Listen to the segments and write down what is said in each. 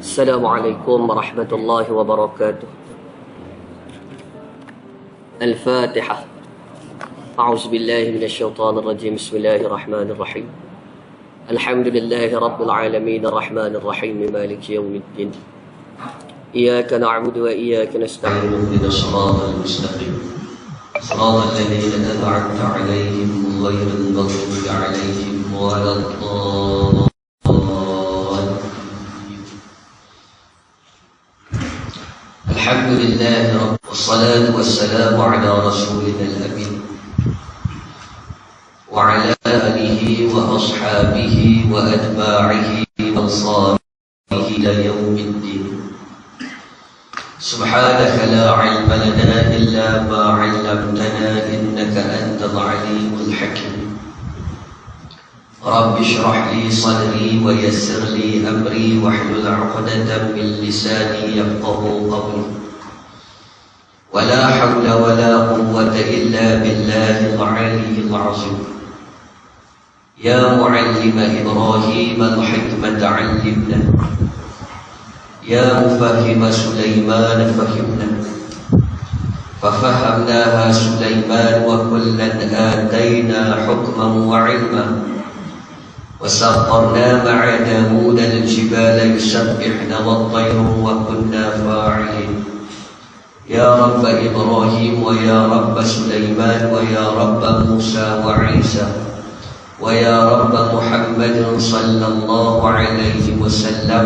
Assalamualaikum warahmatullahi wabarakatuh. Al-Fatihah. A'udzu billahi minasyaitonir rajim. Bismillahirrahmanirrahim. Alhamdulillahi rabbil alamin arrahmanir rahim maliki yaumiddin. Iyyaka na'budu wa iyyaka nasta'in. Ihdinas siratal mustaqim. Shiratal ladzina an'amta 'alaihim ghairil maghdubi 'alaihim waladdallin. Alhamdulillah wassalatu wassalamu ala rasulina al-amin wa ala alihi wa ashabihi wa atba'ihi wa ansarihi ila yaumiddin. Subhanaka la ilma lana illa ma 'allamtana innaka antal alimul hakim. Rabbi shrah li sadri wa yassir li amri wahlul 'uqdatam min lisani yafqahu qawli. Wala hawla wala quwwata illa billahil 'aliyyil 'azim. Ya mu'allima Ibrahim al-hikmata 'allimna. Ya mufahhima Sulaiman fahimna. Fafahamnaha Sulaiman wa kullan atayna hukman wa 'ilman. وسخرنا مع داود الجبال يسبحن والطير وكنا فاعلين. يا رب إبراهيم ويا رب سليمان ويا رب موسى وعيسى ويا رب محمد صلى الله عليه وسلم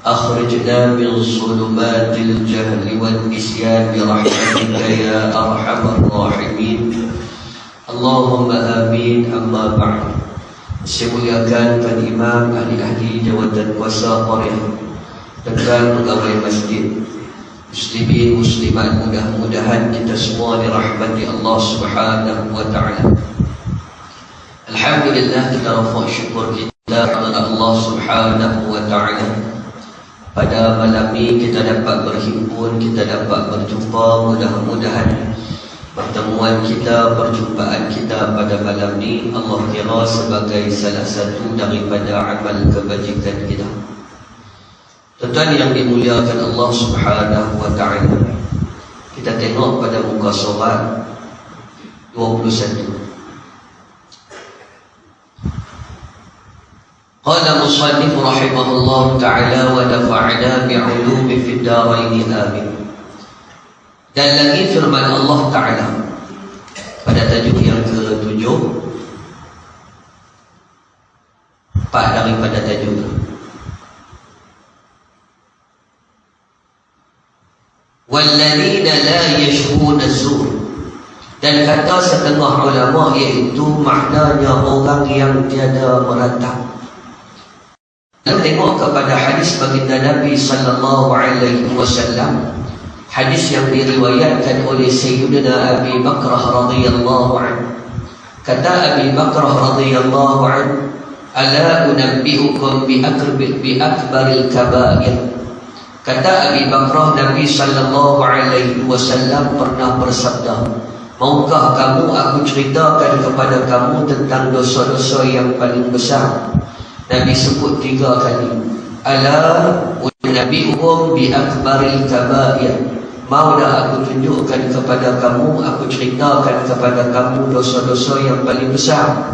أخرجنا من ظلمات الجهل والنسيان برحمتك يا أرحم الراحمين. اللهم آمين. أما بعد. Saya muliakan Tuan Imam, ahli-ahli jawatan kuasa Qaryah, dan pegawai masjid, muslimin muslimat, mudah-mudahan kita semua dirahmati Allah Subhanahu wa taala. Alhamdulillah, kita rafa syukur kita kepada Allah Subhanahu wa taala. Pada malam ini kita dapat berhimpun, kita dapat berjumpa. Mudah-mudahan pertemuan kita, perjumpaan kita pada malam ini Allah kira sebagai salah satu daripada amal kebajikan kita. Tuan-tuan yang dimuliakan Allah Subhanahu wa taala, kita tengok pada muka surat 21. Qala musannif rahimahullah taala wa nafa'ana bi'ulumi fid darain amin. Dan lagi firman Allah Ta'ala pada tajuk yang ke-7, part daripada tajuk itu. وَالَّذِينَ لَا يَشْهُونَ الزُّورَ. Dan kata setengah ulama, iaitu maknanya orang yang tiada meratap. Lalu tengok kepada hadis baginda Nabi sallallahu alaihi wasallam, hadis yang diriwayatkan oleh Sayyidina Abi Bakrah radhiyallahu anhu. Kata Abi Bakrah radhiyallahu anhu, "Ala unabbi'ukum bi akbaril kaba'ir." Kata Abi Bakrah, Nabi sallallahu alaihi wasallam pernah bersabda, "Maukah kamu aku ceritakan kepada kamu tentang dosa-dosa yang paling besar?" Nabi sebut 3 kali. "Ala unabbi'ukum bi akbaril kaba'ir." Mau dah aku tunjukkan kepada kamu, aku ceritakan kepada kamu dosa-dosa yang paling besar.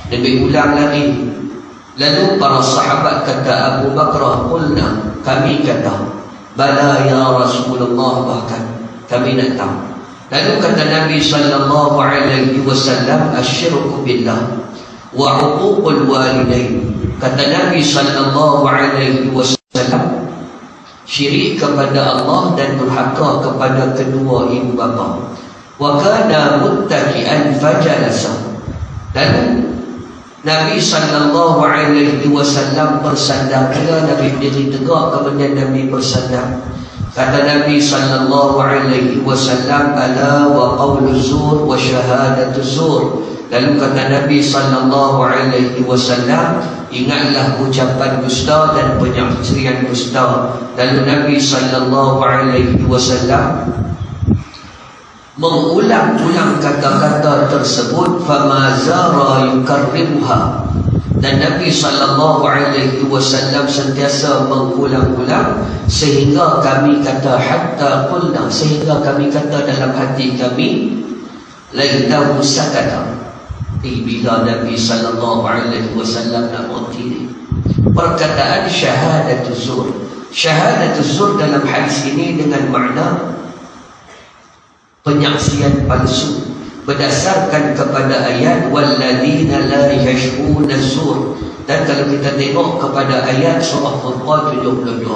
Nabi ulang lagi. Lalu para sahabat kata Abu Bakrah, "Qulna," kami kata, "Bala ya Rasulullah," bahkan kami nak tahu. Lalu kata Nabi sallallahu alaihi wasallam, "Asyirku billah wa 'uququl walidain." Kata Nabi sallallahu alaihi wasallam, syirik kepada Allah dan durhaka kepada kedua ibu bapa. Wa kana muttaqian fajalasa. Dan Nabi sallallahu alaihi wasallam bersandar. Bila Nabi berdiri tegak, kemudian Nabi bersandar. Kata Nabi sallallahu alaihi wasallam, "Ala wa qawlu zur wa syahadatu zur." Lalu kata Nabi sallallahu alaihi wasallam, ingatlah ucapan dusta dan penyaksian dusta. Lalu Nabi sallallahu alaihi wasallam mengulang-ulang kata-kata tersebut, "Fama zara yukarrimuha." Dan Nabi SAW sentiasa mengulang-ulang sehingga kami kata hatta qulna, sehingga kami kata dalam hati kami laitahu sakata. Bila Nabi SAW nak berhenti perkataan syahadatul zur. Syahadatul zur dalam hadis ini dengan makna penyaksian palsu berdasarkan kepada ayat walladzina la yashhuna zur. Dan kalau kita tengok kepada ayat surah Furqan 72,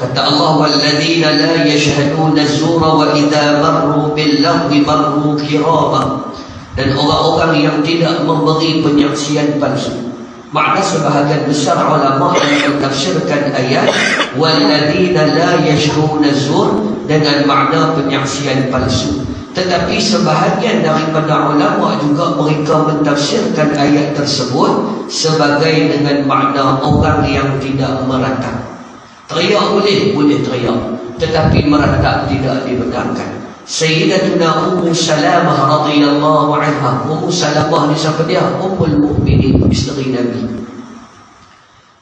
kata Allah walladzina la yashhaduna zur wa idza marru bil lagwi marru kirama. Dan orang-orang yang tidak memberi penyaksian palsu. Makna sebahagian besar ulama yang mentafsirkan ayat walladzina la yashhuna zur dengan makna penyaksian palsu. Tetapi sebahagian daripada ulama juga mereka mentafsirkan ayat tersebut sebagai dengan makna orang yang tidak meratap. Teriak boleh teriak, tetapi meratap tidak dibenarkan. Sayyidatuna Ummu Salamah radhiyallahu anha. Ummu Salamah ni siapa dia? Ummul Mukminin, isteri Nabi.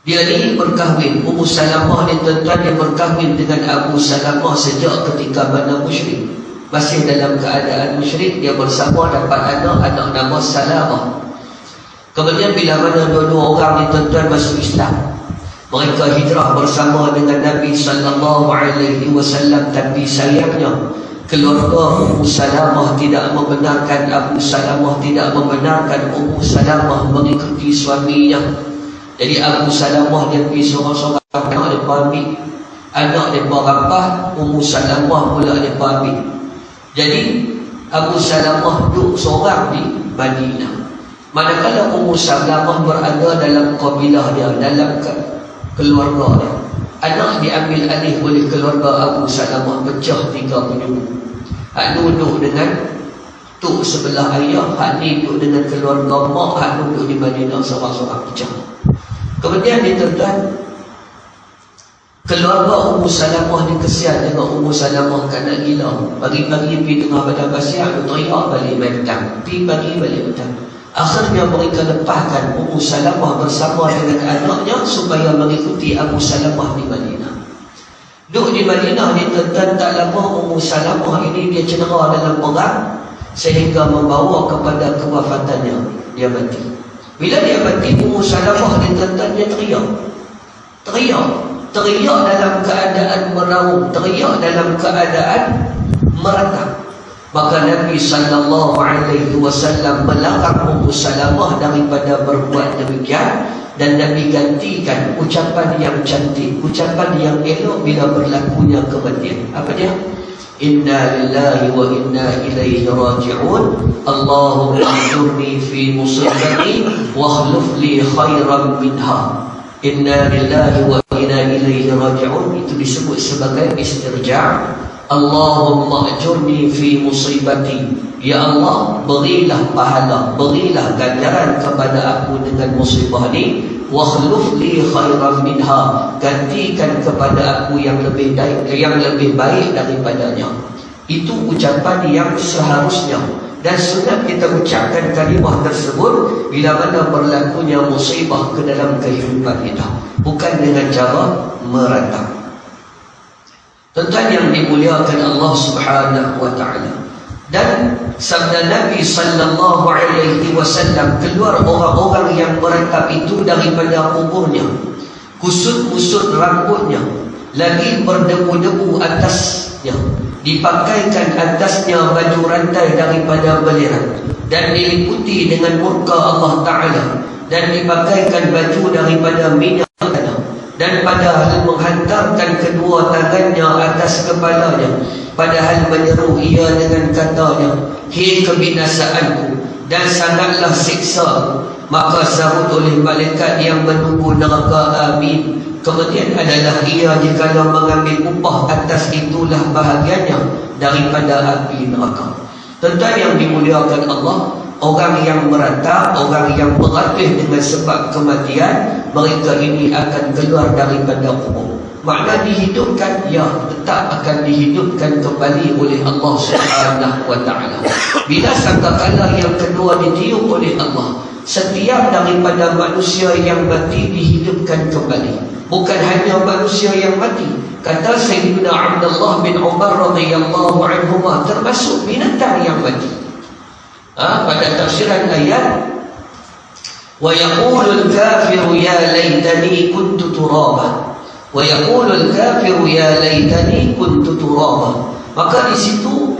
Dia ni berkahwin. Ummu Salamah ni tuan-tuan, dia berkahwin dengan Abu Salamah sejak ketika mana musyrik. Masih dalam keadaan musyrik, dia bersama dapat anak nama Salamah. Kemudian bila mana dua-dua orang ni tuan-tuan masuk Islam, mereka hijrah bersama dengan Nabi SAW. Tapi sayangnya keluarga Ummu Salamah tidak membenarkan, Abu Salamah tidak membenarkan Ummu Salamah mengikuti suaminya. Jadi Abu Salamah dia pergi sorang-sorang, anak dia ambil, anak dia rampah, Ummu Salamah pula dia ambil. Jadi Abu Salamah duduk seorang di Madinah, manakala Ummu Salamah berada dalam kabilah dia, dalam keluarga dia. Anak diambil alih oleh keluarga Abu Salamah, pecah 3 penjuru. Hak duduk dengan tuk sebelah ayah, hak ni duduk dengan keluarga mak, hak duduk di Madinah seorang-seorang, pecah. Kemudian dituan, keluarga Ummu Salamah ni kesian dengan Ummu Salamah kan nak gila. Pagi-pagi pergi tengah padang pasir, teriak balik petang, pergi pagi balik petang. Akhirnya mereka lepaskan Ummu Salamah bersama dengan anaknya supaya mengikuti Abu Salamah di Madinah. Duduk di Madinah ni tuan-tuan, tak lama Ummu Salamah ini dia cedera dalam perang sehingga membawa kepada kewafatannya. Dia mati. Bila dia mati, Ummu Salamah ni tuan-tuan, dia teriak dalam keadaan meraung, teriak dalam keadaan meratap. Maka Nabi SAW melarang Ummu Salamah daripada berbuat demikian, dan Nabi gantikan ucapan yang cantik, ucapan yang elok bila berlakunya kematian. Apa dia? Inna lillahi wa inna ilaihi raji'un. Allahumma ajurni fi musibati wa akhlif li khairan minha. Inna lillahi wa inna ilaihi raji'un. Itu disebut sebagai istirja'. Allahumma ajurni fi musibati. Ya Allah, berilah pahala, berilah ganjaran kepada aku dengan musibah ni. Wa akhlif li khairan minha. Gantikan kepada aku yang lebih baik daripadanya. Itu ucapan yang seharusnya dan sunat kita ucapkan kalimah tersebut bila mana berlakunya musibah ke dalam kehidupan kita, bukan dengan cara meratap. Tuan-tuan yang dimuliakan Allah Subhanahu wa taala, dan sabda Nabi SAW, keluar orang-orang yang meratap itu daripada kuburnya, kusut-kusut rambutnya, lagi berdebu-debu atasnya, dipakaikan atasnya baju rantai daripada belerang, dan diliputi dengan murka Allah Ta'ala, dan dipakaikan baju daripada minyak tanah, dan padahal menghantarkan kedua tangannya atas kepalanya, padahal menyeru ia dengan katanya, hei kebinasaanku dan sangatlah siksa. Maka sahut oleh malaikat yang menunggu neraka, amin. Kemudian adalah ia jikalau mengambil upah atas itulah bahagiannya daripada api neraka. Tuan-tuan yang dimuliakan Allah, orang yang meratap, orang yang beratih dengan sebab kematian, mereka ini akan keluar daripada kubur. Makna dihidupkan, ya, tetap akan dihidupkan kembali oleh Allah Subhanahu wa taala. Bila sangkakala yang kedua ditiup oleh Allah, setiap daripada manusia yang mati dihidupkan kembali. Bukan hanya manusia yang mati. Kata Sayyidina Abdullah bin Umar radhiyallahu anhuma, termasuk binatang yang mati. Pada tafsiran ayat, wa yaqulul kafiru ya laitani kuntu turaba, wa yaqulul kafiru ya laitani kuntu turaba. Maka di situ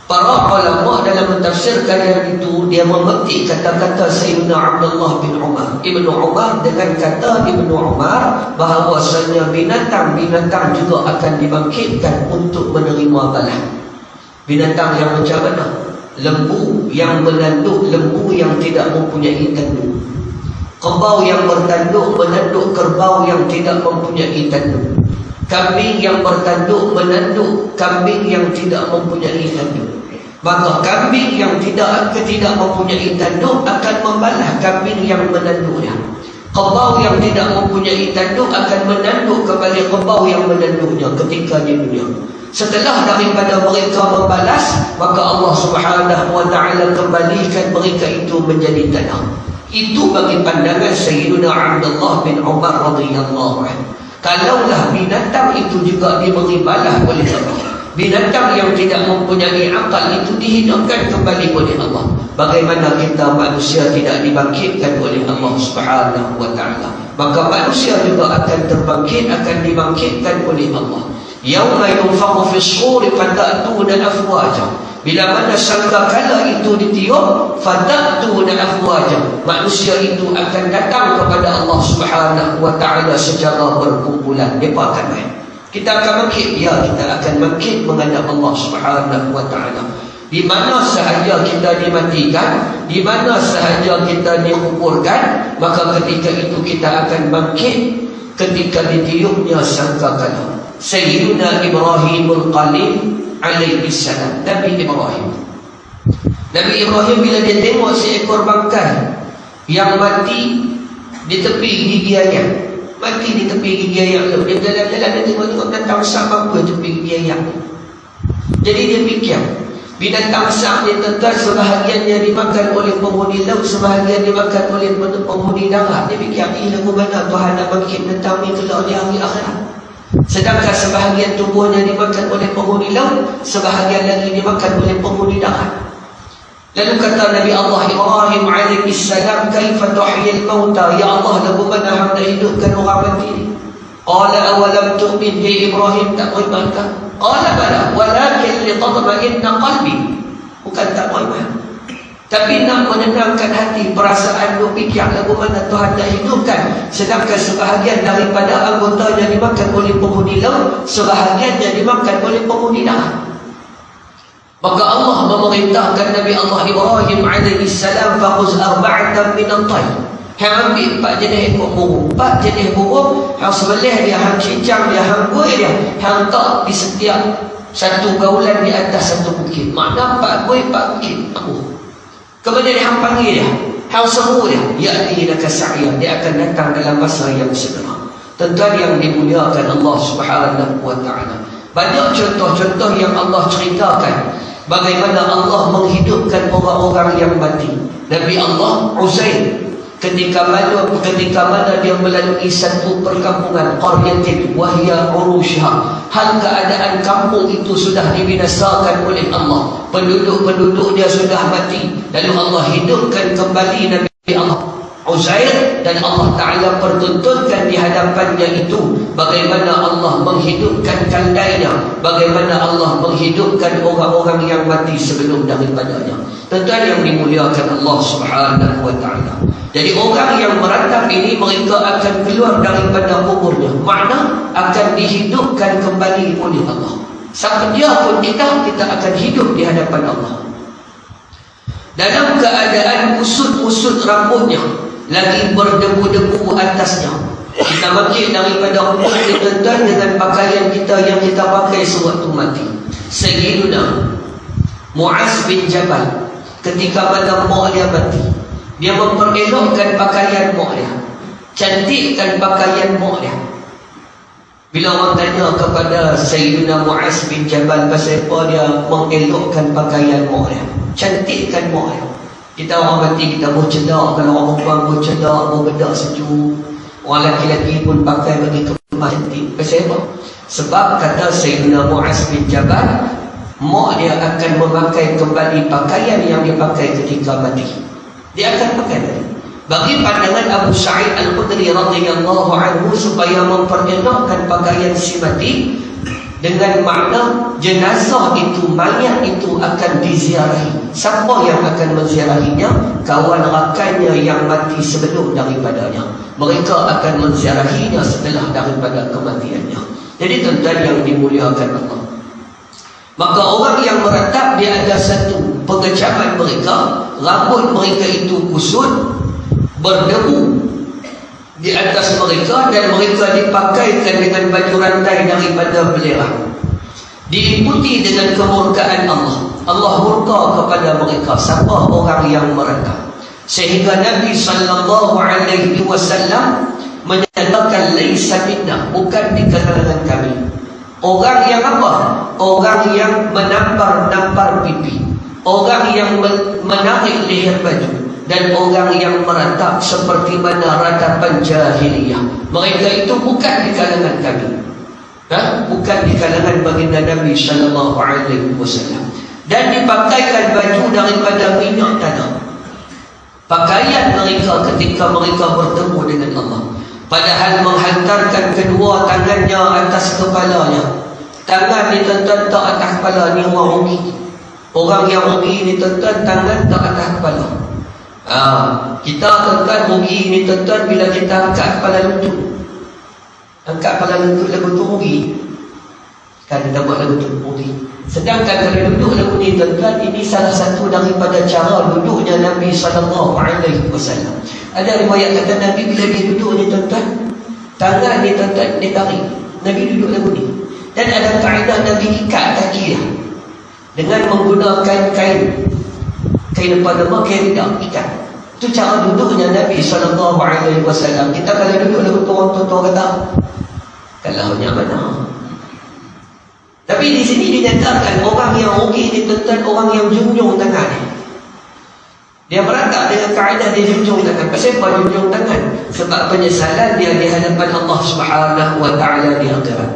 para ulama dalam mentafsirkan yang itu, dia memetik kata-kata Sayyidina Abdullah bin Umar, Ibnu Umar, dengan kata Ibnu Umar bahawasanya binatang-binatang juga akan dibangkitkan untuk menerima balas. Binatang yang macam mana? Lembu yang menanduk lembu yang tidak mempunyai tanduk. Kerbau yang bertanduk menanduk kerbau yang tidak mempunyai tanduk. Kambing yang bertanduk menanduk kambing yang tidak mempunyai tanduk. Maka kambing yang tidak mempunyai tanduk akan membalas kambing yang menanduknya. Kerbau yang tidak mempunyai tanduk akan menanduk kembali kerbau yang menanduknya ketika di dunia. Setelah daripada mereka membalas, maka Allah Subhanahu wa ta'ala kembalikan mereka itu menjadi tanah. Itu bagi pandangan Sayyidina Abdullah bin Umar radhiyallahu anhu. Kalaulah binatang itu juga diberi balas oleh Allah, binatang yang tidak mempunyai akal itu dihidupkan kembali oleh Allah, bagaimana kita manusia tidak dibangkitkan oleh Allah Subhanahu wa ta'ala? Maka manusia juga akan terbangkit, akan dibangkitkan oleh Allah. Yauma yunfakhu fis-suri fatatuna afwaja. Bila mana sangkakala itu ditiup, fatatuna afwaja, manusia itu akan datang kepada Allah Subhanahu wa ta'ala secara berkumpulan. Mereka akan main. Kita akan bangkit, ya, kita akan bangkit menghadap Allah Subhanahu wa ta'ala. Di mana sahaja kita dimatikan, di mana sahaja kita dikuburkan, maka ketika itu kita akan bangkit ketika ditiupnya sangkakala. Sayyiduna Ibrahimul Khalil alaihi salam, Nabi Ibrahim. Nabi Ibrahim bila dia tengok seekor bangkai yang mati di tepi gigi ayam, mati di tepi gigi ayam, dia jalan-jalan, dia tengok binatang besar apa tepi gigi ayam. Jadi dia fikir, binatang besar ni tuan-tuan sebahagiannya dimakan oleh penghuni laut, sebahagian dimakan oleh penghuni darat. Dia fikir, lagu mana Tuhan nak bangkit binatang ni kelak di hari akhirat? Sedangkan sebahagian tubuhnya dimakan oleh penghuni laut, sebahagian lagi dimakan oleh penghuni darat. Lalu kata Nabi Allah Ibrahim alaihi salam, kaifa tuhyil mauta, ya Allah, lagu mana hang nak hidupkan orang mati ni? Qala awalam tu'min, ya Ibrahim, tak beriman kah? Qala bala walakin litatma'inna qalbi, bukan tak beriman, tapi nak menenangkan hati, perasaan duk fikir lagu mana Tuhan nak hidupkan. Sedangkan sebahagian daripada anggotanya dimakan oleh penghuni laut, sebahagiannya dimakan oleh penghuni darat. Maka Allah memerintahkan Nabi Allah Ibrahim alaihi salam, faquz arba'atan min at-tayr, hang ambil 4 jenis ekor burung. 4 jenis burung, hang sembelih dia, hang cincang dia, hang buih dia, hang tak di setiap satu gaulan di atas satu bukit. Makna 4 buih 4 bukit. Kemudian hang panggil dia, hang seru dia, ya'ti laka sa'ya, dia akan datang dalam masa yang segera. Tuan-tuan yang dimuliakan Allah Subhanahu wa ta'ala, banyak contoh-contoh yang Allah ceritakan bagaimana Allah menghidupkan orang-orang yang mati. Nabi Allah Uzair, ketika mana dia melalui satu perkampungan, qaryatin wahya urusha, hal keadaan kampung itu sudah dibinasakan oleh Allah, penduduk-penduduk dia sudah mati, lalu Allah hidupkan kembali Nabi Allah Uzair, dan Allah Ta'ala pertuntunkan di hadapannya itu bagaimana Allah menghidupkan kaldainya, bagaimana Allah menghidupkan orang-orang yang mati sebelum daripadanya. Tuan-tuan yang dimuliakan Allah Subhanahu wa ta'ala, jadi orang yang meratap ini, mereka akan keluar daripada kuburnya, makna akan dihidupkan kembali oleh Allah. Sampai dia pun kita akan hidup di hadapan Allah dalam keadaan usut-usut rambutnya lagi berdebu-debu atasnya. Kita bangkit daripada kubur kita dengan pakaian kita yang kita pakai sewaktu mati. Sayyiduna Mu'az bin Jabal, ketika mana mak dia mati, dia memperelokkan pakaian mak dia, cantikkan pakaian mak dia. Bila orang tanya kepada Sayyidina Mu'az bin Jabal pasal apa dia mengelokkan pakaian mak dia, cantikkan mak dia, Kita orang mati kita boleh cedak. Kalau orang perempuan boleh cedak, boleh bedak sejuk. Orang lelaki-lelaki pun pakai bagi kemas cantik. Pasal apa? Sebab kata Sayyidina Mu'az bin Jabal, mak dia akan memakai kembali pakaian yang dia pakai ketika mati. Dia akan pakai balik. Bagi pandangan Abu Sa'id Al-Khudri radhiyallahu anhu, supaya memperelokkan pakaian si mati, dengan makna jenazah itu, mayat itu akan diziarahi. Siapa yang akan menziarahinya? Kawan rakannya yang mati sebelum daripadanya. Mereka akan menziarahinya setelah daripada kematiannya. Jadi tuan-tuan yang dimuliakan Allah, maka orang yang meratap, dia ada satu pengecaman mereka, rambut mereka itu kusut, berdebu di atas mereka, dan mereka dipakaikan dengan baju rantai daripada belerang, diikuti dengan kemurkaan Allah. Allah murka kepada mereka. Siapa orang yang meratap? Sehingga Nabi SAW menyatakan, laisa minna, bukan di kalangan kami. Orang yang apa? Orang yang menampar-nampar pipi, orang yang menarik leher baju, dan orang yang meratap seperti mana ratapan jahiliyah. Mereka itu bukan di kalangan kami. Bukan di kalangan baginda Nabi SAW. Dan dipakaikan baju daripada minyak tanah. Pakaian mereka ketika mereka bertemu dengan Allah, padahal menghantarkan kedua tangannya atas kepalanya. Tangan ni tuan-tuan tak atas kepala, ni orang rugi. Orang yang rugi ni tuan-tuan, tangan tak atas kepala. Kita tuan-tuan rugi ni tuan-tuan bila kita angkat kepala lutut. Angkat kepala lutut lagu tu rugi. Kan kita buat lagu tu rugi. Sedangkan kalau duduk lagu ni tuan-tuan, ini salah satu daripada cara duduknya Nabi SAW. Ada riwayat kata Nabi bila dia duduk ni tuan-tuan, tangan ni tuan-tuan dia tarik. Nabi duduk lagu ni. Dan ada kaedah Nabi ikat kaki dia dengan menggunakan kain apa nama, kain dah ikat. Itu cara duduknya Nabi SAW. Kita kalau duduk lagu tu, orang tua-tua kata, kalau nya mana? Tapi di sini dinyatakan orang yang rugi ni tuan-tuan, orang yang junjung tangan ni. Dia meratap dengan kaedah dia junjung tangan. Pasal apa junjung tangan? Sebab penyesalan dia di hadapan Allah Subhanahu wa taala di akhirat.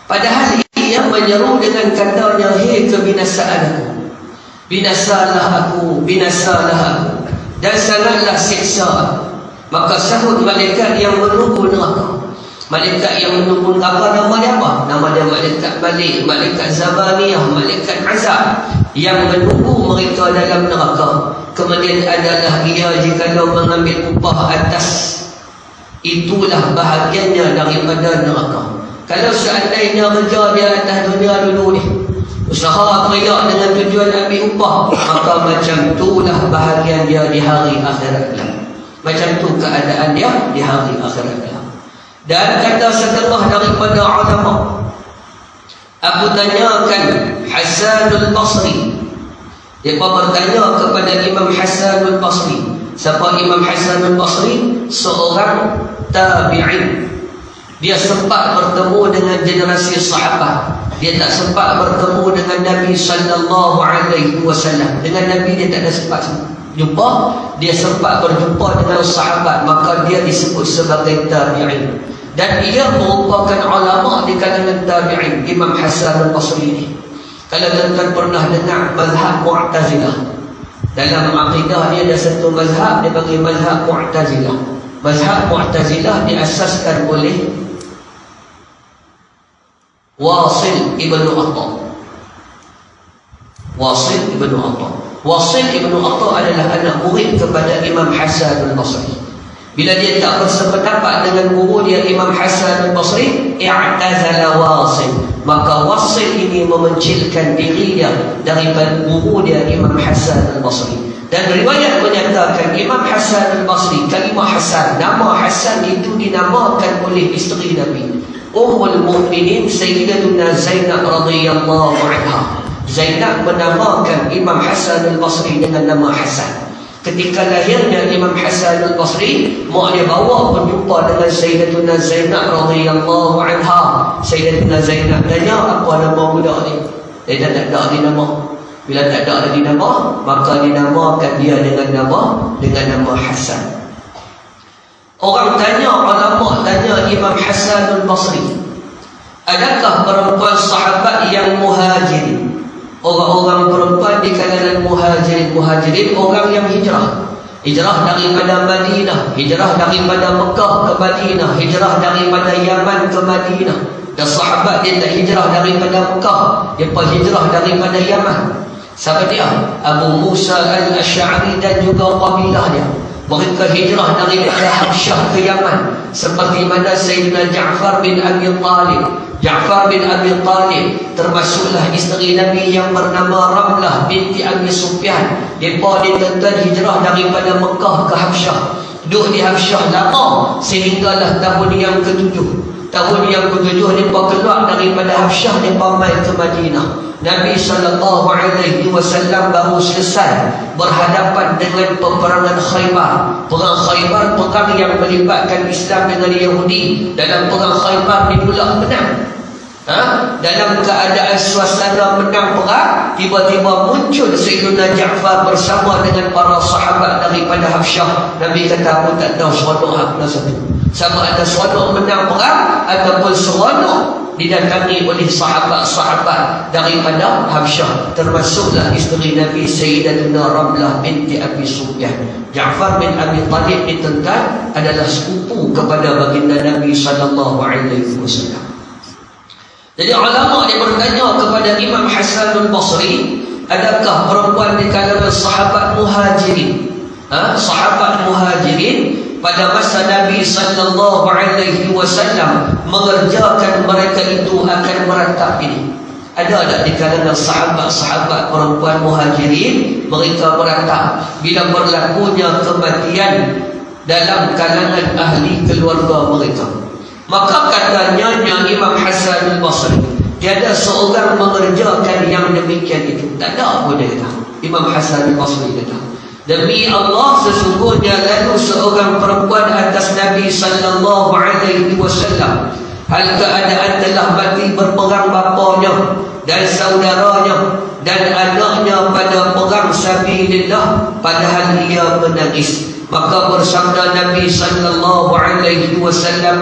Padahal ia menyeru dengan katanya, hei kebinasaan aku, binasalah aku, binasalah aku, dan sangatlah siksa aku. Maka sahut malaikat yang menunggu neraka. Malaikat yang menunggu neraka, nama dia apa? Nama dia malaikat balik, malaikat zabaniyah, malaikat azab, yang menunggu mereka dalam neraka. Kemudian adalah ia jikalau mengambil upah atas, itulah bahagiannya daripada neraka. Kalau seandainya kerja dia atas dunia dulu ni, usaha kerja dengan tujuan ambil upah, maka macam itulah bahagian dia di hari akhirat kelak. Macam tu keadaan dia di hari akhirat kelak. Dan kata setengah daripada ulama, aku tanyakan Hasanul Basri. Dia bertanya kepada Imam Hasanul Basri. Siapa Imam Hasanul Basri? Seorang tabi'in. Dia sempat bertemu dengan generasi sahabat. Dia tak sempat bertemu dengan Nabi SAW. Dengan Nabi dia tak ada sempat jumpa. Dia sempat berjumpa dengan sahabat, maka dia disebut sebagai tabi'in. Dan ia merupakan ulama di kalangan tabi'in, Imam Hasan al-Basri ini. Kalau tuan-tuan pernah dengar mazhab Mu'tazilah, dalam akidah dia ada satu mazhab, dia panggil mazhab Mu'tazilah. Mazhab Mu'tazilah diasaskan oleh Wasil ibn Atta. Wasil ibn Atta. Wasil ibn Atta adalah anak murid kepada Imam Hasan al-Basri. Bila dia tak bersependapat dengan guru dia Imam Hasan al-Basri, i'tazala Wasil. Maka Wasil ini memencilkan diri dia daripada guru dia Imam Hasan al-Basri. Dan riwayat menyatakan Imam Hasan al-Basri, kalimah Hasan, nama Hasan itu dinamakan oleh isteri Nabi, Ummul Mukminin Sayyidatuna Zainab radhiyallahu anha. Zainab menamakan Imam Hasan al-Basri dengan nama Hasan. Ketika lahirnya Imam Hasan al-Basri, mak dia bawa berjumpa dengan Sayyidatuna Zainab radhiyallahu anha. Sayyidatuna Zainab tanya, apa nama budak ni? Dia tak ada nama. Bila tak ada lagi nama, maka dinamakan dia dengan nama Hasan. Orang tanya, ulama tanya Imam Hasan al-Basri, adakah perempuan sahabat yang muhajirin? Orang-orang perempuan di kalangan muhajirin orang yang hijrah daripada Madinah, hijrah daripada Mekah ke Madinah, hijrah daripada Yaman ke Madinah. Dan sahabat dia tak hijrah daripada Mekah, dia hijrah daripada Yaman. Siapa dia? Abu Musa al-Asy'ari dan juga kabilah dia. Mereka hijrah daripada Habsyah ke Yaman, seperti mana Sayyidina Ja'far bin Abi Talib. Ja'far bin Abi Talib termasuklah isteri Nabi yang bernama Ramlah binti Abi Sufyan. Mereka ditentukan hijrah daripada Mekah ke Habsyah. Duduk di Habsyah lama sehinggalah tahun yang ke-7. Tahun yang ke-7 mereka keluar daripada Habsyah, mereka mai ke Madinah. Nabi SAW baru selesai berhadapan dengan peperangan Khaybar. Perang Khaybar, perang yang melibatkan Islam dengan Yahudi. Dalam perang Khaybar dimula menang. Dalam keadaan suasana menang perang, tiba-tiba muncul Sayyidina Ja'far bersama dengan para sahabat daripada Habsyah. Nabi kata, aku tak tahu seronok apa satu. Sama ada seronok menang perang ataupun seronok didatangi oleh sahabat-sahabat daripada Habsyah, termasuklah isteri Nabi Sayyidatina Ramlah binti Abi Sufyan. Ja'far bin Abi Talib ditentukan adalah sepupu kepada baginda Nabi SAW. Jadi ulama dia bertanya kepada Imam Hasan al-Basri, adakah perempuan di kalangan sahabat muhajirin? Sahabat muhajirin pada masa Nabi SAW mengerjakan mereka itu akan meratap ini. Ada tak di kalangan sahabat-sahabat perempuan muhajirin mereka meratap bila berlakunya kematian dalam kalangan ahli keluarga mereka? Maka katanya Imam Hasan al-Basri, tiada seorang mengerjakan yang demikian itu. Tak ada pun dia kata. Imam Hasan al-Basri kata, demi Allah sesungguhnya lalu seorang perempuan atas Nabi SAW, hal keadaan telah mati berperang bapanya dan saudaranya dan anaknya pada perang sabilillah, padahal ia menangis. Maka bersabda Nabi SAW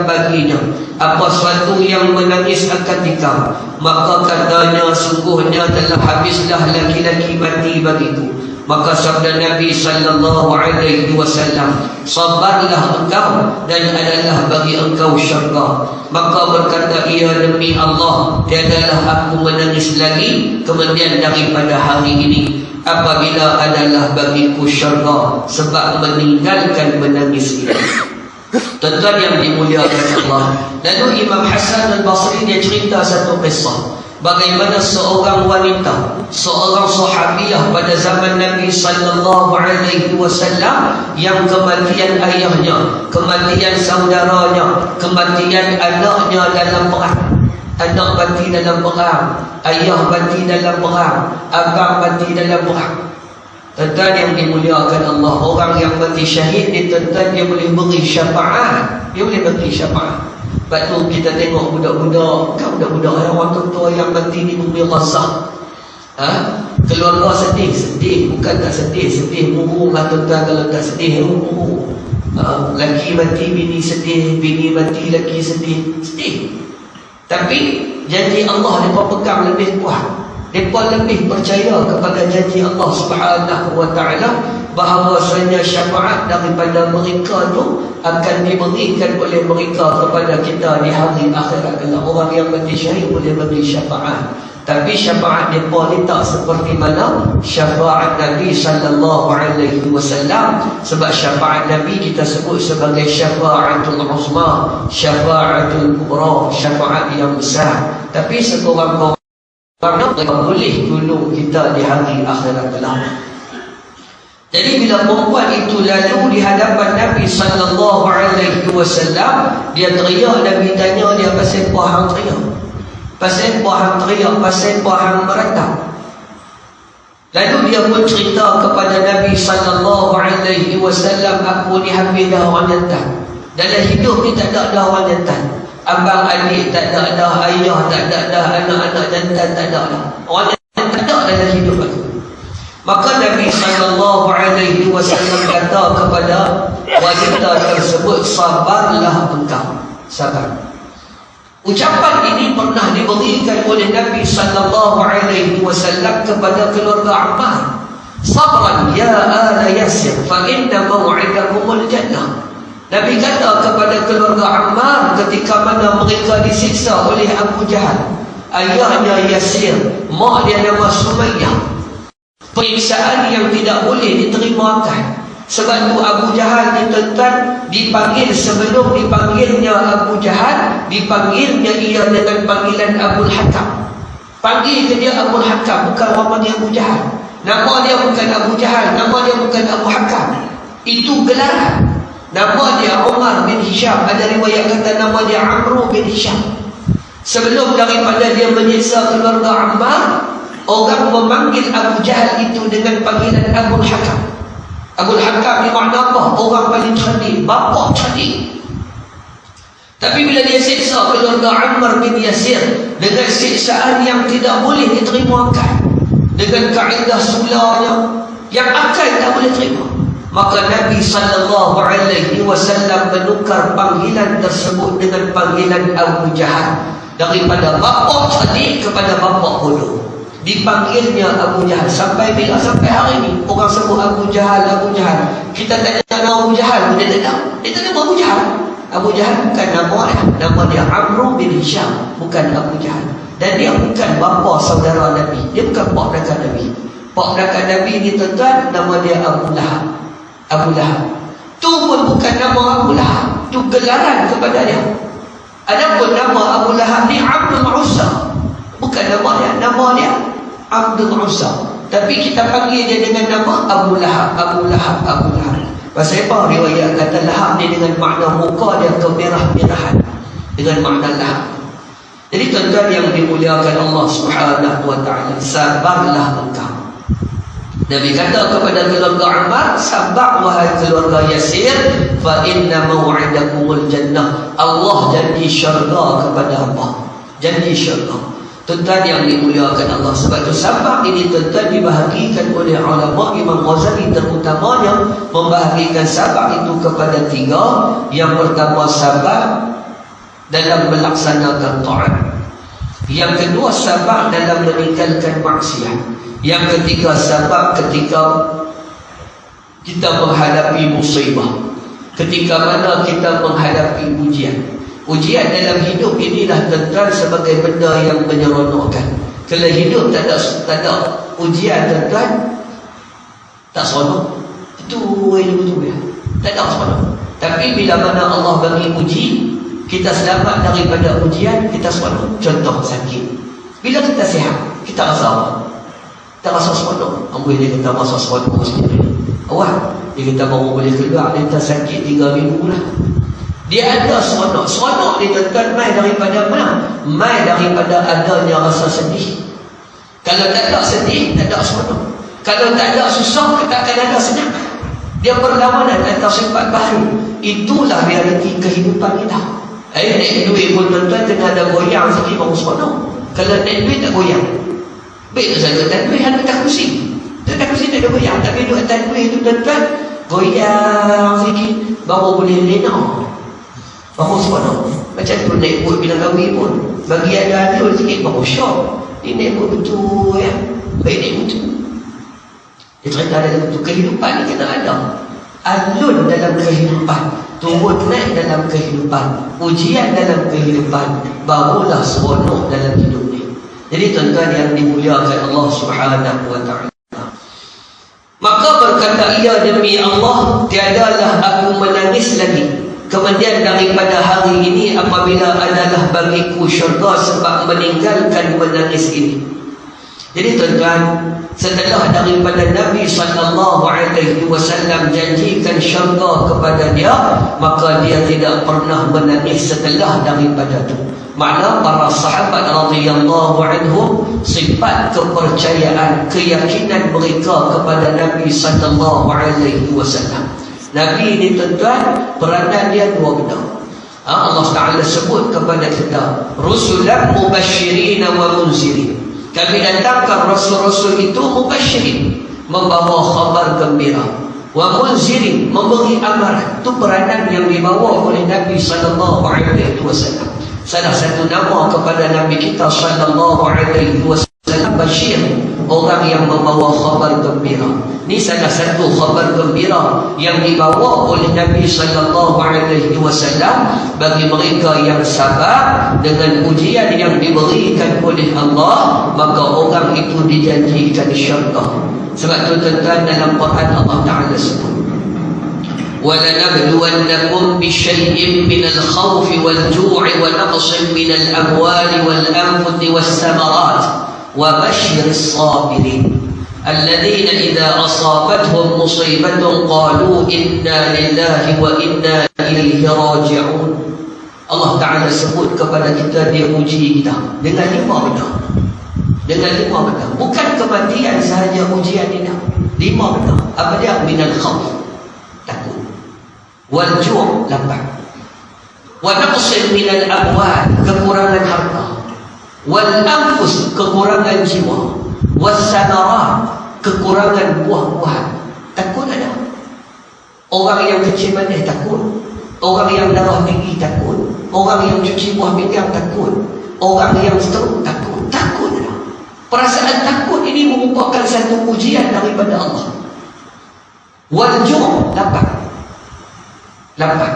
baginya, apa suatu yang menangis akan tikam? Maka katanya, sungguhnya telah habislah laki-laki mati bagiku. Maka sabda Nabi SAW, sabarlah engkau dan adalah bagi engkau syurga. Maka berkata ia, demi Allah tiadalah aku menangis lagi kemudian daripada hari ini apabila adalah bagiku syurga, sebab meninggalkan menangis itu. Tuan-tuan yang dimuliakan Allah, lalu Imam Hasan al-Basri dia cerita satu kisah bagaimana seorang wanita, seorang sahabiah pada zaman Nabi SAW yang kematian ayahnya, kematian saudaranya, kematian anaknya dalam perang. Anak mati dalam perang, ayah mati dalam perang, abang mati dalam perang. Tuan-tuan yang dimuliakan Allah, orang yang mati syahid ni tuan-tuan dia boleh beri syafaat. Dia boleh beri syafaat. Sebab tu kita tengok budak-budak, kan budak-budak orang tua yang mati di bumi Gaza. Keluarga sedih, bukan tak sedih murung lah tuan-tuan. Kalau tak sedih murung. Laki mati bini sedih, bini mati laki sedih. Tapi janji Allah mereka pegang lebih kuat. Mereka lebih percaya kepada janji Allah Subhanahu wa ta'ala bahawasanya syafaat daripada mereka itu akan diberikan oleh mereka kepada kita di hari akhirat. Orang yang mati syahid boleh beri syafaat, tapi syafaat mereka ni tak seperti mana syafaat Nabi SAW. Sebab syafaat Nabi kita sebut sebagai syafaatul uzma, syafaatul kubra, syafaat yang besar. Tapi sekurang-kurangnya mereka boleh tolong kita di hari akhirat kelak. Jadi bila perempuan itu lalu di hadapan Nabi SAW, dia teriak. Nabi tanya dia, pasal apa hang teriak? Pasal apa hang teriak? Pasal apa hang meratap? Lalu dia pun cerita kepada Nabi SAW, aku ni habis dah orang jantan. Dalam hidup ni tak ada orang jantan. Abang adik tak ada, ayah tak ada, anak-anak jantan tak ada. Orang jantan tak ada dalam hidup aku. Maka Nabi SAW kata kepada wanita tersebut, sabarlah engkau, sabar. Ucapan ini pernah diberikan oleh Nabi SAW kepada keluarga Ammar. Sabran ya ala Yasir fa inna maw'idakumul jannah. Nabi kata kepada keluarga Ammar ketika mana mereka disiksa oleh Abu Jahal, ayahnya Yasir, mak dia nama Sumayyah. Periksaan yang tidak boleh diterima. Sebab tu Abu Jahal ditentukan dipanggil, sebelum dipanggilnya Abu Jahal, dipanggilnya ia dengan panggilan Abul Hakam. Panggil ke dia Abul Hakam, bukan nama dia Abu Jahal. Nama dia bukan Abu Jahal, nama dia bukan Abu Hakam. Itu gelaran. Nama dia Umar bin Hisham. Ada riwayat kata nama dia Amru bin Hisham. Sebelum daripada dia menyiksa keluarga Ammar, orang memanggil Abu Jahal itu dengan panggilan Abul Hakam. Abul Hakam ni makna apa? Orang paling cerdik, bapa cerdik. Tapi bila dia siksa keluarga Ammar bin Yasir dengan siksaan yang tidak boleh diterima akal, dengan kaedah sulanya yang akal tak boleh terima, maka Nabi SAW menukar panggilan tersebut dengan panggilan Abu Jahal, daripada bapa cerdik kepada bapa bodoh. Dipanggilnya Abu Jahal sampai bila? Sampai hari ini orang sebut Abu Jahal, Abu Jahal. Kita tanya nama Abu Jahal, dia tak tahu. Dia tak tahu Abu Jahal. Abu Jahal bukan nama dia. Nama dia Amru bin Hisham, bukan Abu Jahal. Dan dia bukan bapa saudara Nabi. Dia bukan pak rakan Nabi. Pak rakan Nabi ni tuan-tuan, nama dia Abu Lahab. Abu Lahab. Tu pun bukan nama Abu Lahab. Tu gelaran kepada dia. Adapun nama Abu Lahab ni Abdul Uzza. Bukan nama dia. Nama dia Abdul Uzza. Tapi kita panggil dia dengan nama Abu Lahab. Abu Lahab, Abu Lahab. Pasal apa riwayat kata Lahab ni dengan makna muka dia kemerah-merahan, dengan makna Lahab. Jadi tuan-tuan yang dimuliakan Allah Subhanahu wa ta'ala, sabarlah engkau. Nabi kata kepada keluarga Ammar, sabar wahai keluarga Yasir, fa inna maw'idakumul jannah. Allah janji syurga kepada apa? Janji syurga. Tuan-tuan yang dimuliakan Allah, sebab itu sabar ini tuan-tuan dibahagikan oleh ulama. Imam Ghazali terutamanya membahagikan sabar itu kepada tiga. Yang pertama, sabar dalam melaksanakan taat. Yang kedua, sabar dalam meninggalkan maksiat. Yang ketiga, sabar ketika kita menghadapi musibah, ketika mana kita menghadapi ujian. Ujian dalam hidup inilah tuan-tuan sebagai benda yang menyeronokkan. Kalau hidup tak ada ujian tuan-tuan, tak seronok. Itu betul ya. Tak ada seronok. Tapi bila mana Allah bagi uji, kita selamat daripada ujian, kita seronok. Contoh sakit. Bila kita sihat, kita rasa apa? Kita rasa seronok. Ambil dia kata rasa seronok sikit. Awal dia kata baru boleh keluar, dia tak sakit 3 minggu lah. Dia ada seronok. Seronok ni tuan-tuan mai daripada mana? Mai daripada adanya rasa sedih. Kalau tak ada sedih, tak ada seronok. Kalau tak ada susah, tak akan ada senang. Dia berlawanan antara sifat baharu. Itulah realiti kehidupan kita. Naik duit pun tuan-tuan kena ada goyang sikit baru seronok. Kalau naik duit tak goyang. Baik tu saja tak duit, hanya tak pusing. Tak pusing tak ada goyang. Tapi duit tak duit tu tuan-tuan, goyang sikit baru boleh lena. Baru seronok. Macam tu naik boat bila kahwin pun, bagi ada adil sikit baru syok. Dia naik boat betul ya. Baik naik betul. Dia cerita dalam betul. Kehidupan ni kena ada alun dalam kehidupan, turun naik dalam kehidupan, ujian dalam kehidupan, barulah seronok dalam hidup ni. Jadi tuan-tuan yang dimuliakan Allah Subhanahu wa ta'ala, maka berkata ia, demi Allah tiadalah aku menangis lagi kemudian daripada hari ini apabila adalah bagiku syurga sebab meninggalkan menangis ini. Jadi tuan-tuan, setelah daripada Nabi SAW janjikan syurga kepada dia, maka dia tidak pernah menangis setelah daripada itu. Makna para sahabat radhiyallahu anhum, sifat kepercayaan, keyakinan mereka kepada Nabi SAW. Nabi ini tuan-tuan, peranan dia dua benda. Allah Ta'ala sebut kepada kita, rusulan mubasyirin wa munzirin. Kami datangkan rasul-rasul itu mubasyirin, membawa khabar gembira, wa munzirin, memberi amaran. Itu peranan yang dibawa oleh Nabi sallallahu alaihi wasallam. Salah satu nama kepada Nabi kita sallallahu alaihi wasallam Bashir, orang yang membawa khabar gembira. Ini salah satu khabar gembira yang dibawa oleh Nabi sallallahu alaihi wasallam bagi mereka yang sabar dengan ujian yang diberikan oleh Allah, maka orang itu dijanjikan syurga. Sebab itu tuan-tuan, dalam Quran Allah Ta'ala sebut, وَلَنَبْلُوَنَّكُمْ بِشَيْءٍ مِّنَ الْخَوْفِ وَالْجُوعِ وَنَقْصٍ مِّنَ الْأَمْوَالِ وَالْأَنفُسِ وَالثَّمَرَاتِ وَبَشِّرِ الصَّابِرِينَ الَّذِينَ إِذَا أَصَابَتْهُمْ مُصِيبَةٌ قَالُوا إِنَّا لِلَّهِ وَإِنَّا إِلَيْهِ رَاجِعُونَ. Allah Ta'ala sebut kepada kita, dia uji kita dengan 5 benda. Dengan 5 benda. Bukan kematian sahaja ujian ini. 5 benda. Apa dia? Minal khawf, takut. Wal ju', lapar. Wa naqsin minal amwal, kekurangan harta. Wal anfus, kekurangan jiwa. Was samarat, kekurangan buah-buahan. Takut ada. Orang yang kecil manis takut. Orang yang darah tinggi takut. Orang yang cuci buah pinggang takut. Orang yang stroke takut. Takut ada. Perasaan takut ini merupakan satu ujian daripada Allah. Wal-ju', lapar. Lapar.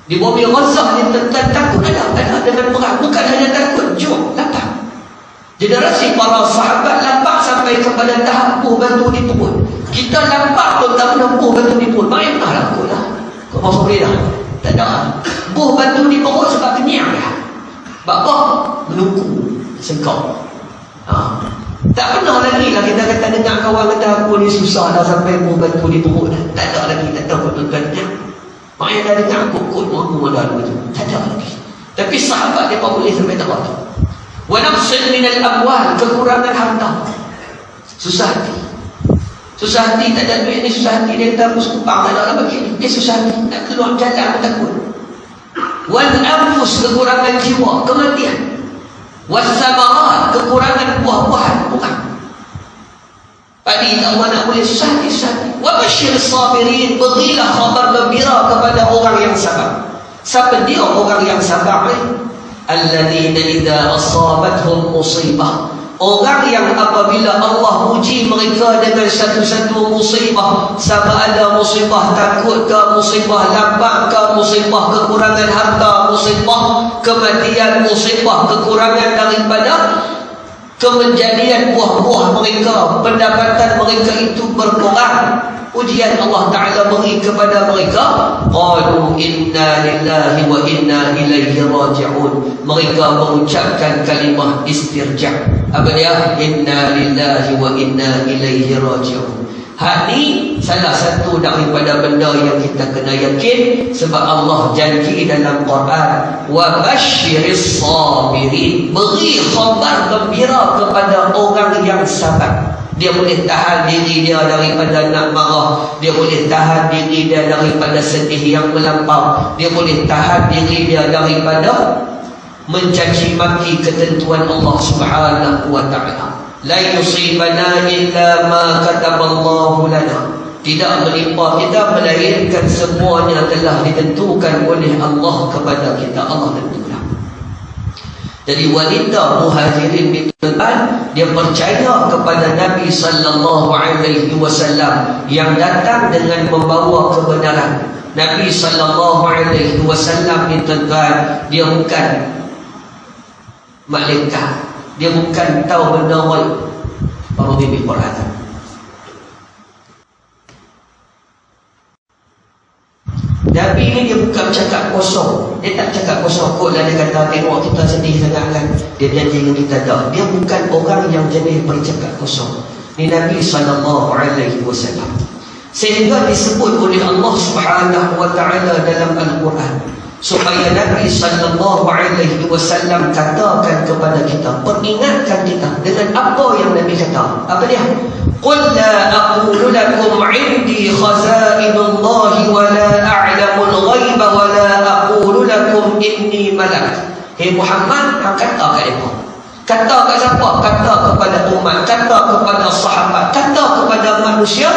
Di bumi Gaza ni tentang takut ada dengan perang. Bukan hanya takut, ju', lapar. Generasi para sahabat lapar sampai kepada tahap buh batu di perut. Kita lapar pun tak pernah buh batu di perut. Main pernah lakut lah. Kau masuk boleh dah? Tak ada. Buh batu di perut sebab kenyang dah. Sebab apa? Menunggu. Sengkau. Tak pernah lagi lah kita kata dengar kawan kata aku ni susah dah sampai buh batu di perut dah. Tak ada lagi. Tak tahu betul-betul. Maknanya dah dengar aku dah dulu tu. Tak ada lagi. Tapi sahabat dia boleh sampai tak waktu. Wa naqsin minal amwal, kekurangan harta. Susah hati. Susah hati, tak ada duit ni susah hati. Dia kata aku sekupang, tak ada orang bagi ni. Dia susah hati, nak keluar jalan pun takut. Wal anfus, kekurangan jiwa, kematian. Was samarat, kekurangan buah-buahan, bukan. Padi tak nak boleh, susah hati, susah hati. Wa basyir sabirin, berilah khabar gembira kepada orang yang sabar. Siapa dia orang yang sabar ni? Alladzina idza asabathum musibah, orang yang apabila Allah uji mereka dengan satu-satu musibah, sama ada musibah takut ke, musibah lapar ke, musibah kekurangan harta, musibah kematian, musibah kekurangan daripada kemenjadian buah-buah mereka, pendapatan mereka itu berkurang. Ujian Allah Ta'ala beri kepada mereka, qalu inna lillahi wa inna ilaihi raji'un. Mereka mengucapkan kalimah istirja'. Apa dia? Inna lillahi wa inna ilaihi raji'un. Hak ni salah satu daripada benda yang kita kena yakin, sebab Allah janji dalam Quran, wa basyiris sabirin, beri khabar gembira kepada orang yang sabar. Dia boleh tahan diri dia daripada nak marah. Dia boleh tahan diri dia daripada sedih yang melampau. Dia boleh tahan diri dia daripada mencaci maki ketentuan Allah Subhanahu wa ta'ala. La yusibana illa ma kataballahu lana. Tidak menimpa kita melainkan semuanya telah ditentukan oleh Allah kepada kita. Allah tentukan. Jadi wanita Muhajirin bin Tuhan, dia percaya kepada Nabi sallallahu alaihi wasallam yang datang dengan membawa kebenaran. Nabi sallallahu alaihi wasallam bin Tuhan, dia bukan malaikat, dia bukan tahu benda ghaib. Baru bimbing Quran. Nabi ni dia bukan cakap kosong. Dia tak cakap kosong kot lah. Dia kata tengok kita sedih sangat kan, dia janji dengan kita dah. Dia bukan orang yang jenis bercakap kosong. Ni Nabi SAW. Sehingga disebut oleh Allah Subhanahu wa ta'ala dalam Al-Quran, supaya Nabi SAW katakan kepada kita, peringatkan kita dengan apa yang Nabi kata. Apa dia? Qul la aqulu lakum 'indi khaza'inullahi wa la a'lamul ghaiba wa la aqulu lakum inni malak. Hei Muhammad, kata kat mereka, Kata kat siapa? Kata kepada umat, kata kepada sahabat, kata kepada manusia,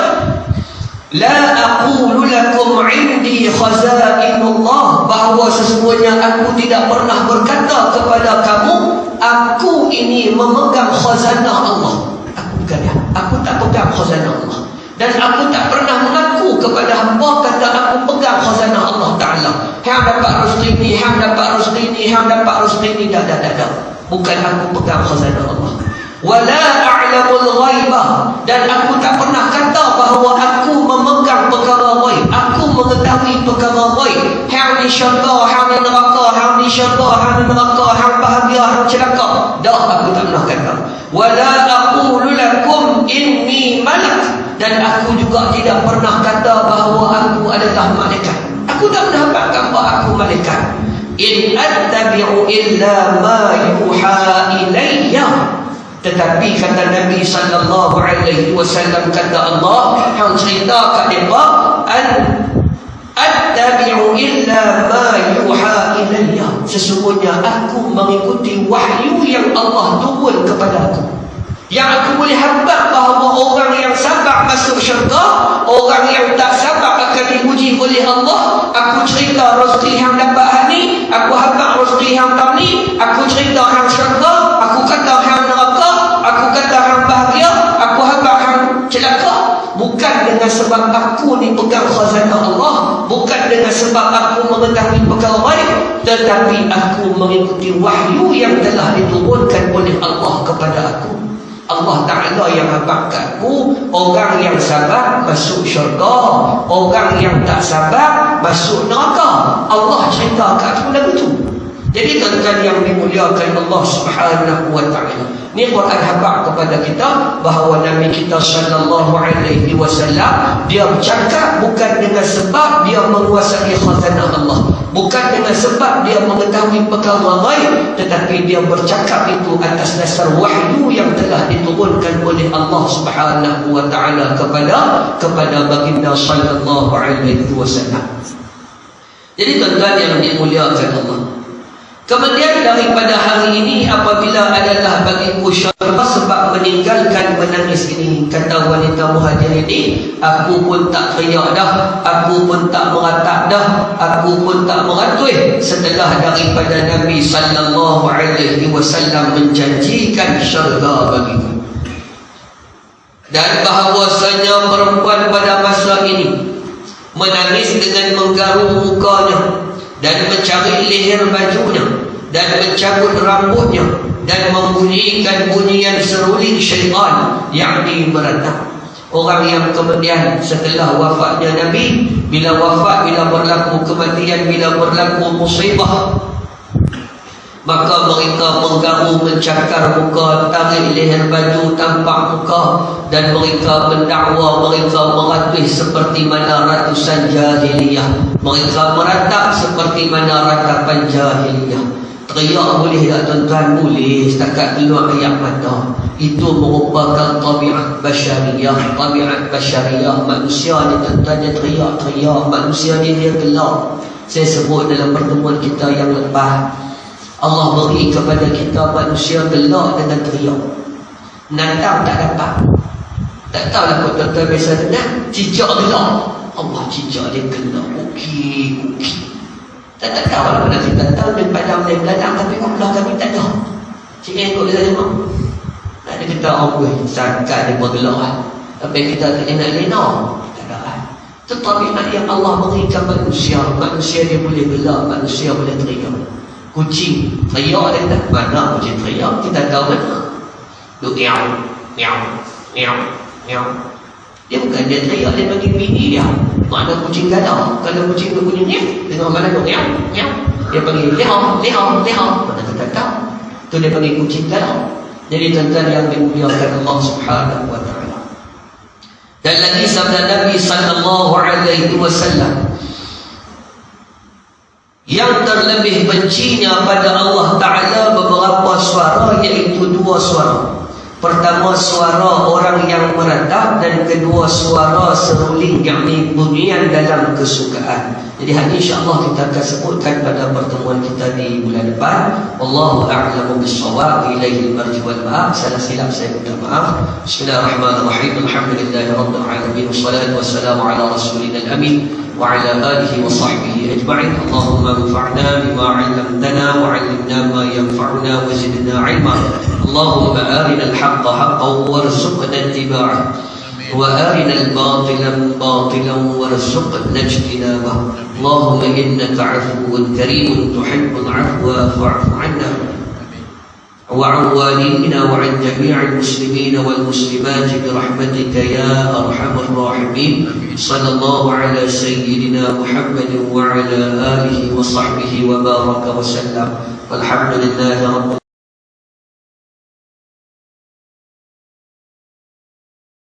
la aqulu lakum indi khazainullah, bahawa sesungguhnya aku tidak pernah berkata kepada kamu, aku ini memegang khazanah Allah. Aku bukan ya. Aku tak pegang khazanah Allah. Dan aku tak pernah mengaku kepada hamba kata aku pegang khazanah Allah Ta'ala. Hang dapat rezeki ni, hang dapat rezeki ni, hang dapat rezeki ni. Dah. Bukan aku pegang khazanah Allah. Wala a'lamul ghaibah, dan aku tak pernah kata bahawa aku memegang perkara ghaib. Aku mengetahui perkara ghaib. Hang ni syurga, hang ni neraka, hang ni syurga, hang ni neraka, hang bahagia, hang celaka. Dah, aku tak pernah kata. Wala aqulu lakum inni malak, dan aku juga tidak pernah kata bahawa aku adalah malaikat. Aku tak pernah kata bahawa aku malaikat. In attabi'u illa ma yuha ilayya. Tetapi kata Nabi sallallahu alaihi wasallam, kata Allah, hang cerita kat depa, an attabi'u illa ma yuha ilayya. Sesungguhnya aku mengikuti wahyu yang Allah turun kepada aku. Yang aku boleh habaq bahawa orang yang sabar masuk syurga, orang yang tak sabar akan diuji oleh Allah. Aku cerita rezeki hang dapat hang ni, aku habaq rezeki hang tam ni, aku cerita hang syurga, aku kata hang neraka, aku kata hang bahagia, aku habaq hang celaka. Bukan dengan sebab aku ni pegang khazanah Allah, bukan dengan sebab aku mengetahui perkara ghaib, tetapi aku mengikuti wahyu yang telah diturunkan oleh Allah kepada aku. Allah Ta'ala yang habaqkanku, orang yang sabar masuk syurga, orang yang tak sabar masuk neraka. Allah cerita kat aku lagu tu. Jadi tuan-tuan yang dimuliakan Allah Subhanahu wa Ta'ala, ni Quran habaq kepada kita bahawa Nabi kita sallallahu alaihi wasallam, dia bercakap bukan dengan sebab dia menguasai khazanah Allah, bukan dengan sebab dia mengetahui perkara ghaib, tetapi dia bercakap itu atas dasar wahyu yang telah diturunkan oleh Allah Subhanahu wa Ta'ala kepada baginda sallallahu alaihi wasallam. Jadi tuan-tuan yang dimuliakan Allah, kemudian daripada hari ini apabila adalah bagiku syurga sebab meninggalkan menangis ini, kata wanita Muhajir ini, aku pun tak teriak dah, aku pun tak meratap dah, aku pun tak meratuih setelah daripada Nabi sallallahu alaihi wasallam menjanjikan syurga bagiku. Dan bahawasanya perempuan pada masa ini menangis dengan menggaruk mukanya dan mencari leher bajunya dan mencabut rambutnya dan membunyikan bunyian seruling syaitan, yakni meratap. Orang yang kemudian setelah wafatnya Nabi, bila wafat, bila berlaku kematian, bila berlaku musibah, maka mereka menggaruk, mencakar muka, tarik leher baju, tampak muka, dan mereka mendakwa, mereka meratih seperti mana ratusan jahiliyah, mereka meratap seperti mana ratapan jahiliyah. Teriak boleh tak tuan-tuan? Boleh, setakat keluar air mata. Itu merupakan tabiat basyariyah. Tabiat basyariyah manusia ni tuan-tuan, dia teriak-teriak, manusia ni dia gelak. Saya sebut dalam pertemuan kita yang lepas, Allah beri kepada kita manusia gelak dengan teriak. Nantang tak dapat. Tak tahulah kau tuan-tuan biasa dengar cicak gelak. Allah cicak dia gelak. Okey. Tak tahu lah pada kita tahu dia padang dia belakang, tapi Allah kami tak tahu. Cik ikut dia saja mak. Tak ada kita orang sangka dia bergelak lah. Tapi kita tak nak lena. Tak ada lah. Itu tabiat yang Allah berikan manusia. Manusia dia boleh gelak, manusia boleh teriak. Kucing teriak dia tak, mana kucing teriak kita tahu mana. Duk miau. Dia bukan dia teriak, dia bagi bini dia. Mana kucing gadah. Kalau kucing tu bunyi miau, tengok mana duk miau. Dia panggil leha. Mana kita tahu. Tu dia panggil kucing gadah. Jadi tuan-tuan yang dimuliakan Allah Subhanahu wa Ta'ala. Dan lagi sabda Nabi sallallahu alaihi wasallam, yang terlebih bencinya pada Allah Ta'ala beberapa suara, iaitu dua suara. Pertama, suara orang yang meratap, dan kedua, suara seruling, yakni bunyian dalam kesukaan. Jadi hari ini insya-Allah kita akan sebutkan pada pertemuan kita di bulan depan. Wallahu a'lamu bis-shawab, ilaihi al-marji wal ma'ab. Salah silap saya minta maaf. Bismillahirrahmanirrahim. Alhamdulillahirabbil alamin. Wassalatu wassalamu ala rasulina al-amin wa ala alihi wa sahbihi ajma'in. Allahumma anfa'na bima 'allamtana wa 'allimna ma yanfa'una wa zidna 'ilma. Allahumma arina al-haqqa haqqan warzuqna ittiba'ah, وأرنا الباطل باطلا وارزقنا اجتنابه. اللهم إنك عفو كريم تحب العفو فاعف عنا وعن والدينا وعن جميع المسلمين والمسلمات برحمتك يا أرحم الراحمين. صلى الله على سيدنا محمد وعلى آله وصحبه وبارك وسلم. والحمد لله رب